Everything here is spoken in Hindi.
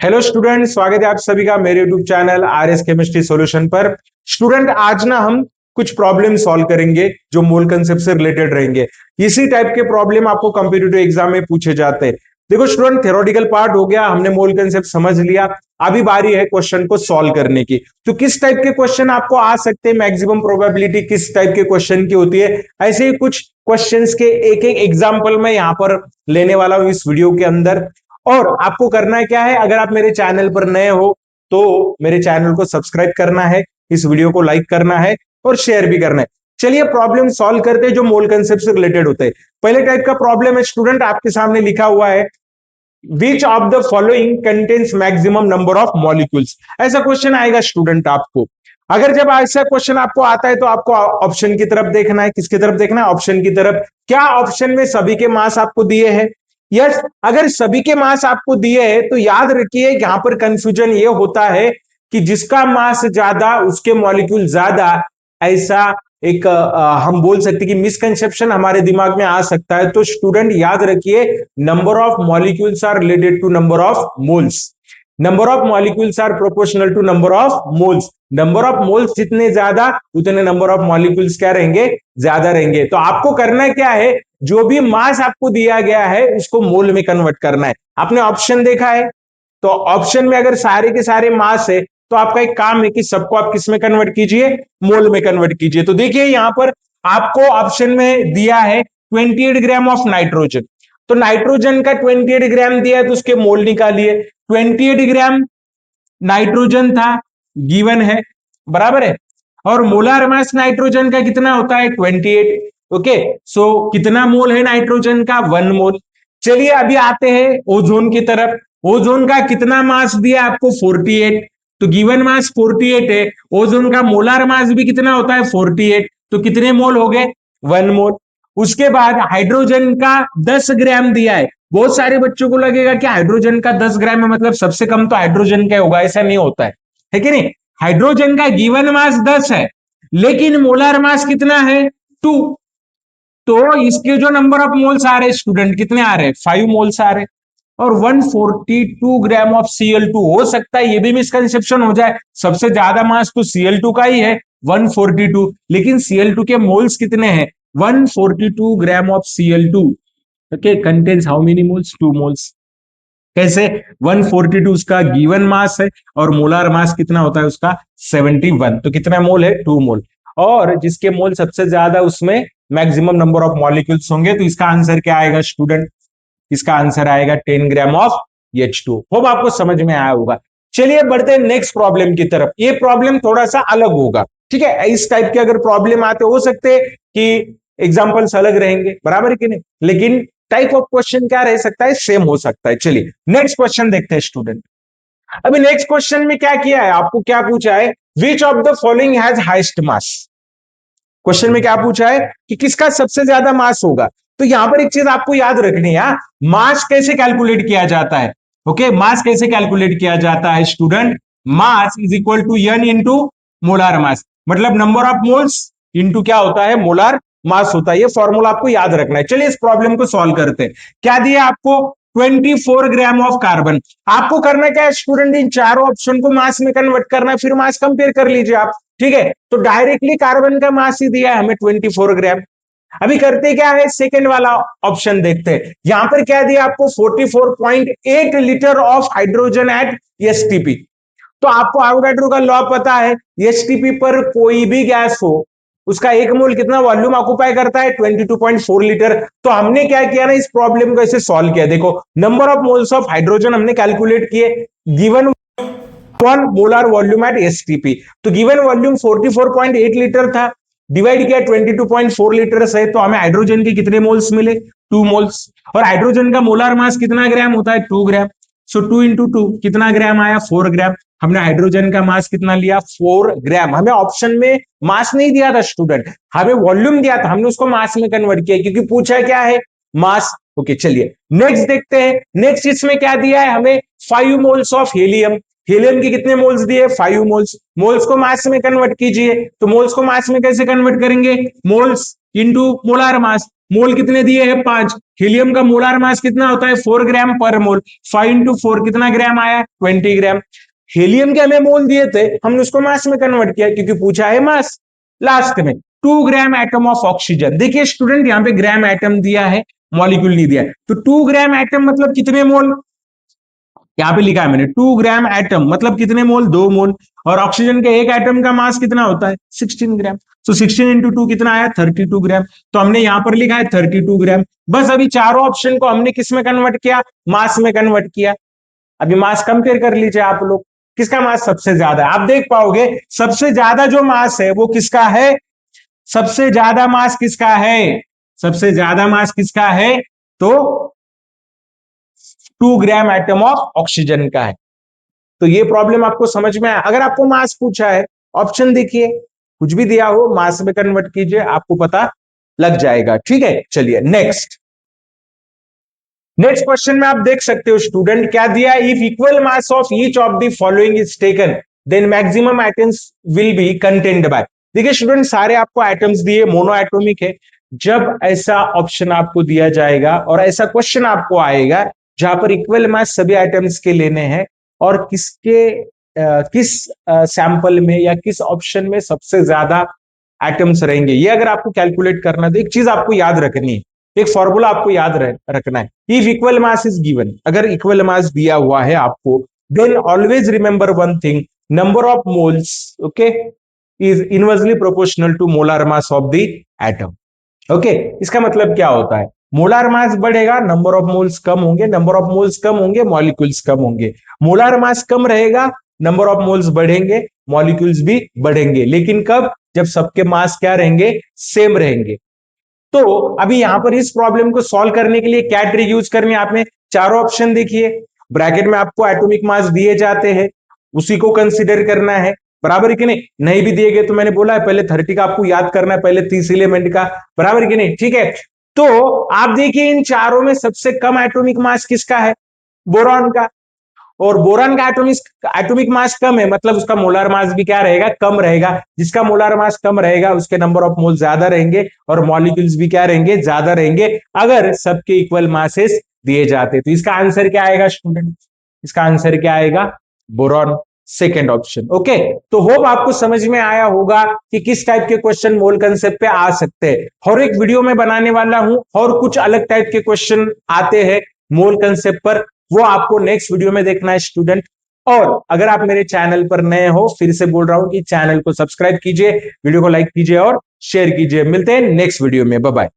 हेलो स्टूडेंट, स्वागत है आप सभी का मेरे YouTube channel R S chemistry solution पर। स्टूडेंट, आज ना हम कुछ प्रॉब्लम सॉल्व करेंगे जो मोल कंसेप्ट से रिलेटेड रहेंगे। इसी टाइप के प्रॉब्लम आपको कॉम्पिटिटिव एग्जाम में पूछे जाते हैं। देखो स्टूडेंट, थ्योरेटिकल पार्ट हो गया, हमने मोल कंसेप्ट समझ लिया। अभी बारी है क्वेश्चन को सॉल्व करने की। तो किस टाइप के क्वेश्चन आपको आ सकते हैं, मैक्सिमम प्रोबेबिलिटी किस टाइप के क्वेश्चन की होती है, ऐसे ही कुछ क्वेश्चंस के एक एक एग्जांपल मैं यहां पर लेने वाला हूं इस वीडियो के अंदर। और आपको करना है क्या है, अगर आप मेरे चैनल पर नए हो तो मेरे चैनल को सब्सक्राइब करना है, इस वीडियो को लाइक करना है और शेयर भी करना है। चलिए प्रॉब्लम सॉल्व करते हैं जो मोल कंसेप्ट से रिलेटेड होते हैं। पहले टाइप का प्रॉब्लम है स्टूडेंट, आपके सामने लिखा हुआ है which of the following contains maximum number of molecules. ऐसा क्वेश्चन आएगा स्टूडेंट आपको। अगर जब ऐसा क्वेश्चन आपको आता है तो आपको ऑप्शन की तरफ देखना है। किसकी तरफ देखना है? ऑप्शन की तरफ। क्या ऑप्शन में सभी के मास आपको दिए हैं? यस, अगर सभी के मास आपको दिए हैं तो याद रखिए यहां पर कंफ्यूजन ये होता है कि जिसका मास ज्यादा उसके मॉलिक्यूल ज्यादा, ऐसा एक हम बोल सकते कि मिसकंसेप्शन हमारे दिमाग में आ सकता है। तो स्टूडेंट याद रखिए, number of molecules are related to number of moles. Number of molecules are proportional to number of moles. Number of moles जितने ज्यादा उतने नंबर ऑफ मॉलिक्यूल्स क्या रहेंगे? ज्यादा रहेंगे। तो आपको करना क्या है, जो भी मास आपको दिया गया है उसको मोल में कन्वर्ट करना है। आपने ऑप्शन देखा है तो ऑप्शन में अगर सारे के सारे मास है तो आपका एक काम है कि सबको आप किस में कन्वर्ट कीजिए? मोल में कन्वर्ट कीजिए। तो देखिए यहां पर आपको ऑप्शन में दिया है 28 ग्राम ऑफ नाइट्रोजन। तो नाइट्रोजन का 28 ग्राम दिया है तो उसके मोल निकालिए। 28 ग्राम नाइट्रोजन था, गिवन है, बराबर है। और मोलार मास नाइट्रोजन का कितना होता है? 28। ओके, सो कितना मोल है नाइट्रोजन का? 1 मोल। चलिए अभी आते हैं ओजोन की तरफ। ओजोन का कितना मास दिया आपको? 48। तो गिवन मास 48 है, ओजोन का मोलार मास भी कितना होता है? 48। तो कितने मोल हो गए? 1 मोल। उसके बाद हाइड्रोजन का 10 ग्राम दिया है। बहुत सारे बच्चों को लगेगा कि हाइड्रोजन का 10 ग्राम है मतलब सबसे कम तो हाइड्रोजन का होगा, ऐसा नहीं होता है कि नहीं? हाइड्रोजन का गिवन मास 10 है लेकिन मोलार मास कितना है? 2। तो इसके जो नंबर ऑफ मोल्स आ रहे स्टूडेंट, कितने आ रहे? 5 मोल्स आ रहे। और 142 ग्राम ऑफ Cl2। हो सकता है ये भी मिसकंसेप्शन हो जाए, सबसे ज्यादा मास तो Cl2 का ही है 142, लेकिन Cl2 के मोल्स कितने हैं? 142 gram of Cl2 okay contains how many moles? 2 moles. कैसे? 142 उसका गिवन मास है और मोलार मास कितना होता है उसका? 71। तो कितना मोल है? 2 मोल। और जिसके मोल सबसे ज्यादा उसमें मैक्सिमम नंबर ऑफ मॉलिक्यूल्स होंगे। तो इसका आंसर क्या आएगा स्टूडेंट? इसका आंसर आएगा 10 ग्राम ऑफ H2। होप आपको समझ में आया होगा। चलिए बढ़ते हैं नेक्स्ट प्रॉब्लम की तरफ। ये प्रॉब्लम थोड़ा सा अलग होगा, ठीक है? इस टाइप के अगर प्रॉब्लम आते हो सकते कि एग्जांपल्स अलग रहेंगे, बराबर है कि नहीं, लेकिन टाइप ऑफ क्वेश्चन क्या रह सकता है? सेम हो सकता है। चलिए नेक्स्ट क्वेश्चन देखते हैं स्टूडेंट। अभी नेक्स्ट क्वेश्चन में क्या किया है, आपको क्या पूछा है? Which of the following has highest mass. Question में क्या पूछा है कि किसका सबसे ज्यादा मास होगा। तो यहां पर एक चीज आपको याद रखनी है, मास कैसे कैलकुलेट किया जाता है? ओके, मास कैसे कैलकुलेट किया जाता है student? Mass is equal to n into molar mass. मतलब नंबर ऑफ मोल्स इंटू क्या होता है? मोलार मास होता है। ये फॉर्मूला आपको याद रखना है। चलिए इस प्रॉब्लम को सॉल्व करते हैं। क्या दिया आपको? 24 ग्राम ऑफ कार्बन। आपको करना क्या है स्टूडेंट? इन चारों ऑप्शन को मास में कन्वर्ट करना है, फिर मास कंपेयर कर लीजिए आप, ठीक है? तो डायरेक्टली कार्बन का मास ही दिया है हमें 24 ग्राम। अभी करते क्या है, सेकंड वाला ऑप्शन देखते हैं। यहां पर क्या दिया आपको? 44.8 litre of hydrogen at STP. तो आपको एवोगाड्रो का लॉ पता है, एसटीपी पर कोई भी गैस हो उसका एक मोल कितना वॉल्यूम ऑक्युपाई करता है? 22.4 लीटर। तो हमने क्या किया ना, इस प्रॉब्लम को ऐसे सॉल्व किया। देखो number of moles of hydrogen हमने कैलकुलेट किए, given molar volume at STP. तो गिवन वॉल्यूम 44.8 लीटर था, डिवाइड किया 22.4 लीटर से, तो हमें हाइड्रोजन के कितने मोल्स मिले? 2 मोल्स। और हाइड्रोजन का मोलर मास कितना ग्राम होता है? 2 ग्राम। सो 2 इंटू 2 कितना ग्राम आया? 4 ग्राम। हमने हाइड्रोजन का मास कितना लिया? 4 ग्राम। हमें ऑप्शन में मास नहीं दिया था स्टूडेंट, हमें वॉल्यूम दिया था, हमने उसको मास में कन्वर्ट किया क्योंकि पूछा क्या है? मास। ओके चलिए नेक्स्ट देखते हैं। नेक्स्ट इसमें क्या दिया है हमें? 5 मोल्स ऑफ हीलियम। हीलियम के कितने मोल्स दिए? 5 मोल्स। मोल्स को मास में कन्वर्ट कीजिए। तो मोल्स को मास में कैसे कन्वर्ट करेंगे? मोल्स इंटू मोलार मास, मोल कितने दिए हैं 5, हीलियम का मोलार मास कितना होता है 4 ग्राम पर मोल, 5 इंटू 4 कितना ग्राम आया 20 ग्राम। हीलियम के हमें मोल दिए थे, हमने उसको मास में कन्वर्ट किया क्योंकि पूछा है मास। लास्ट में 2 ग्राम एटम ऑफ ऑक्सीजन, देखिए स्टूडेंट यहाँ पे ग्राम एटम दिया है, मॉलिक्यूल नहीं दिया है, तो 2 ग्राम एटम मतलब कितने मोल, यहाँ पे लिखा है मैंने 2 ग्राम एटम मतलब कितने मोल 2 मोल, और ऑक्सीजन के एक एटम का मास कितना होता है 16 ग्राम, तो 16 इंटू 2 कितना आया 32 ग्राम, तो हमने यहां पर लिखा है 32 ग्राम। बस अभी चारों ऑप्शन को हमने किस में कन्वर्ट किया, मास में कन्वर्ट किया। अभी मास कंपेयर कर लीजिए आप लोग, किसका मास सबसे ज्यादा है, आप देख पाओगे सबसे ज्यादा जो मास है वो किसका है, सबसे ज्यादा मास किसका है, सबसे ज्यादा मास किसका है, तो 2 ग्राम एटम ऑफ ऑक्सीजन का है। तो ये प्रॉब्लम आपको समझ में आया। अगर आपको मास पूछा है, ऑप्शन देखिए कुछ भी दिया हो मास में कन्वर्ट कीजिए, आपको पता लग जाएगा। ठीक है, चलिए नेक्स्ट क्वेश्चन में आप देख सकते हो स्टूडेंट क्या दिया, if equal mass of each of the following is taken then maximum atoms will be contained by. देखिए स्टूडेंट सारे आपको एटम्स दिए, मोनो एटॉमिक है। जब ऐसा ऑप्शन आपको दिया जाएगा और ऐसा क्वेश्चन आपको आएगा जहां पर इक्वल मास सभी आइटम्स के लेने हैं और किस सैंपल में या किस ऑप्शन में सबसे ज्यादा एटम्स रहेंगे, ये अगर आपको कैलकुलेट करना, तो एक चीज आपको याद रखनी है, एक फॉर्मूला आपको याद रखना है। If equal mass is given, अगर इक्वल मास दिया हुआ है आपको, then always remember one thing, number of moles okay is inversely proportional to molar mass of the atom. Okay, इसका मतलब क्या होता है, मोलार मास बढ़ेगा नंबर ऑफ मोल्स कम होंगे, नंबर ऑफ मोल्स कम होंगे मॉलिक्यूल्स कम होंगे, मोलार मास कम रहेगा नंबर ऑफ मोल्स बढ़ेंगे मॉलिक्यूल्स भी बढ़ेंगे, लेकिन कब, जब सबके मास क्या रहेंगे, सेम रहेंगे। तो अभी यहां पर इस प्रॉब्लम को सॉल्व करने के लिए क्या ट्रिक यूज करनी है, आपने चारों ऑप्शन देखिए, ब्रैकेट में आपको एटॉमिक मास दिए जाते हैं, उसी को कंसीडर करना है, बराबर है कि नहीं, नहीं भी दिए गए तो मैंने बोला है पहले 30 का आपको याद करना है, पहले 30 एलिमेंट का, बराबर है कि नहीं, ठीक है। तो आप देखिए इन चारों में सबसे कम एटॉमिक मास किसका है, बोरॉन का, और बोरान का एटॉमिक मास कम है, मतलब उसका मोलार मास भी क्या रहेगा, कम रहेगा, जिसका मोलार मास कम रहेगा उसके नंबर ऑफ मोल ज्यादा रहेंगे और मॉलिक्यूल्स भी क्या रहेंगे, ज्यादा रहेंगे, अगर सबके इक्वल मासेस दिए जाते। तो इसका आंसर क्या आएगा स्टूडेंट, इसका आंसर क्या आएगा, बोरॉन, सेकेंड ऑप्शन। ओके, तो होप आपको समझ में आया होगा कि किस टाइप के क्वेश्चन मोल कंसेप्ट पे आ सकते हैं। और एक वीडियो में बनाने वाला हूं और कुछ अलग टाइप के क्वेश्चन आते हैं मोल कंसेप्ट पर, वो आपको नेक्स्ट वीडियो में देखना है स्टूडेंट। और अगर आप मेरे चैनल पर नए हो, फिर से बोल रहा हूं कि चैनल को सब्सक्राइब कीजिए, वीडियो को लाइक कीजिए और शेयर कीजिए। मिलते हैं नेक्स्ट वीडियो में, बाय बाय।